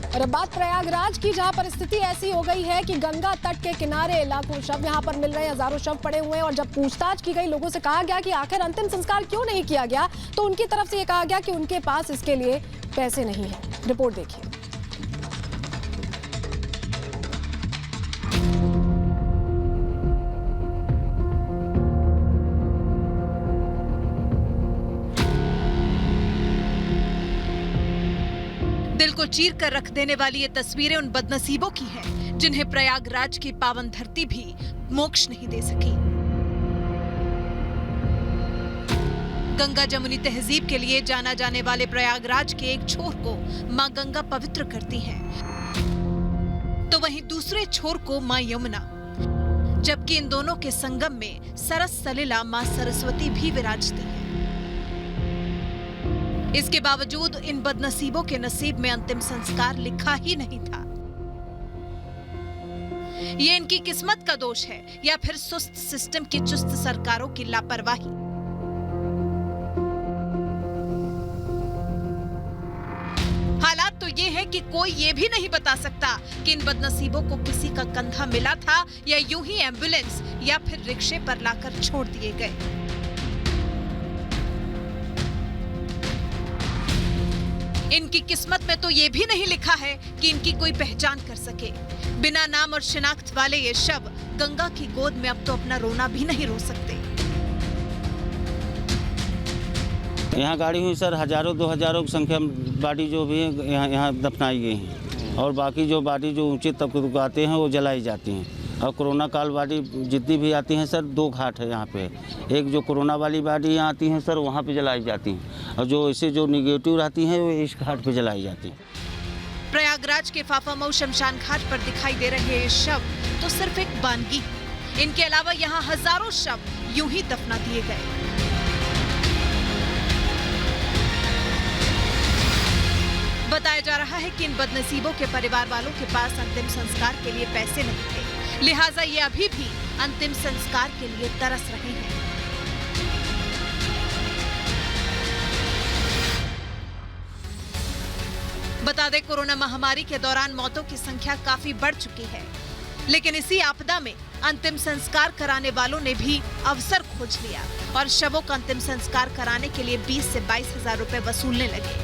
और अब बात प्रयागराज की, जहां परिस्थिति ऐसी हो गई है कि गंगा तट के किनारे लाखों शव यहां पर मिल रहे हैं, हजारों शव पड़े हुए हैं। और जब पूछताछ की गई, लोगों से कहा गया कि आखिर अंतिम संस्कार क्यों नहीं किया गया, तो उनकी तरफ से यह कहा गया कि उनके पास इसके लिए पैसे नहीं है। रिपोर्ट देखिए। दिल को चीर कर रख देने वाली ये तस्वीरें उन बदनसीबों की हैं, जिन्हें प्रयागराज की पावन धरती भी मोक्ष नहीं दे सकी। गंगा जमुनी तहजीब के लिए जाना जाने वाले प्रयागराज के एक छोर को मां गंगा पवित्र करती हैं, तो वहीं दूसरे छोर को मां यमुना, जबकि इन दोनों के संगम में सरस सलिला मां सरस्वती भी विराजती हैं। इसके बावजूद इन बदनसीबों के नसीब में अंतिम संस्कार लिखा ही नहीं था। ये इनकी किस्मत का दोष है या फिर सुस्त सिस्टम की चुस्त सरकारों की लापरवाही। हालात तो ये है कि कोई ये भी नहीं बता सकता कि इन बदनसीबों को किसी का कंधा मिला था या यूं ही एम्बुलेंस या फिर रिक्शे पर लाकर छोड़ दिए गए। इनकी किस्मत में तो ये भी नहीं लिखा है कि इनकी कोई पहचान कर सके। बिना नाम और शिनाख्त वाले ये शव गंगा की गोद में अब तो अपना रोना भी नहीं रो सकते। यहाँ गाड़ी हुई सर, हजारों 2000 की संख्या बॉडी जो भी है यहाँ दफनाई गई हैं, और बाकी जो बॉडी जो ऊंचे तबके को आते हैं वो जलाई जाती हैं। और कोरोना काल बॉडी जितनी भी आती हैं सर, 2 घाट है यहाँ पे। एक जो कोरोना वाली बॉडी यहाँ आती हैं सर, वहाँ पे जलाई जाती हैं, और जो ऐसे जो निगेटिव रहती हैं वो इस घाट पे जलाई जाती हैं। प्रयागराज के फाफामऊ शमशान घाट पर दिखाई दे रहे ये शव तो सिर्फ एक बानगी। इनके अलावा यहाँ हजारों शव यूं ही दफना दिए गए। बताया जा रहा है कि इन बदनसीबों के परिवार वालों के पास अंतिम संस्कार के लिए पैसे नहीं थे, लिहाजा ये अभी भी अंतिम संस्कार के लिए तरस रहे हैं। बता दें, कोरोना महामारी के दौरान मौतों की संख्या काफी बढ़ चुकी है, लेकिन इसी आपदा में अंतिम संस्कार कराने वालों ने भी अवसर खोज लिया और शवों का अंतिम संस्कार कराने के लिए 20 से 22 हजार रुपए वसूलने लगे,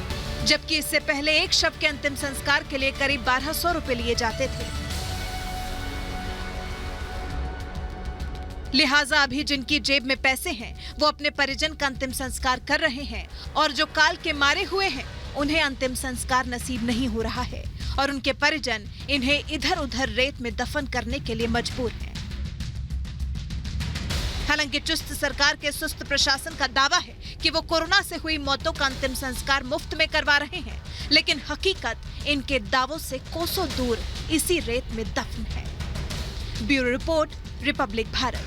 जबकि इससे पहले एक शव के अंतिम संस्कार के लिए करीब 1200 रुपए लिए जाते थे। लिहाजा अभी जिनकी जेब में पैसे हैं, वो अपने परिजन का अंतिम संस्कार कर रहे हैं, और जो काल के मारे हुए हैं उन्हें अंतिम संस्कार नसीब नहीं हो रहा है, और उनके परिजन इन्हें इधर उधर रेत में दफन करने के लिए मजबूर हैं। हालांकि चुस्त सरकार के सुस्त प्रशासन का दावा है कि वो कोरोना से हुई मौतों का अंतिम संस्कार मुफ्त में करवा रहे हैं, लेकिन हकीकत इनके दावों से कोसों दूर इसी रेत में दफन है। Bureau report, Republic Bharat.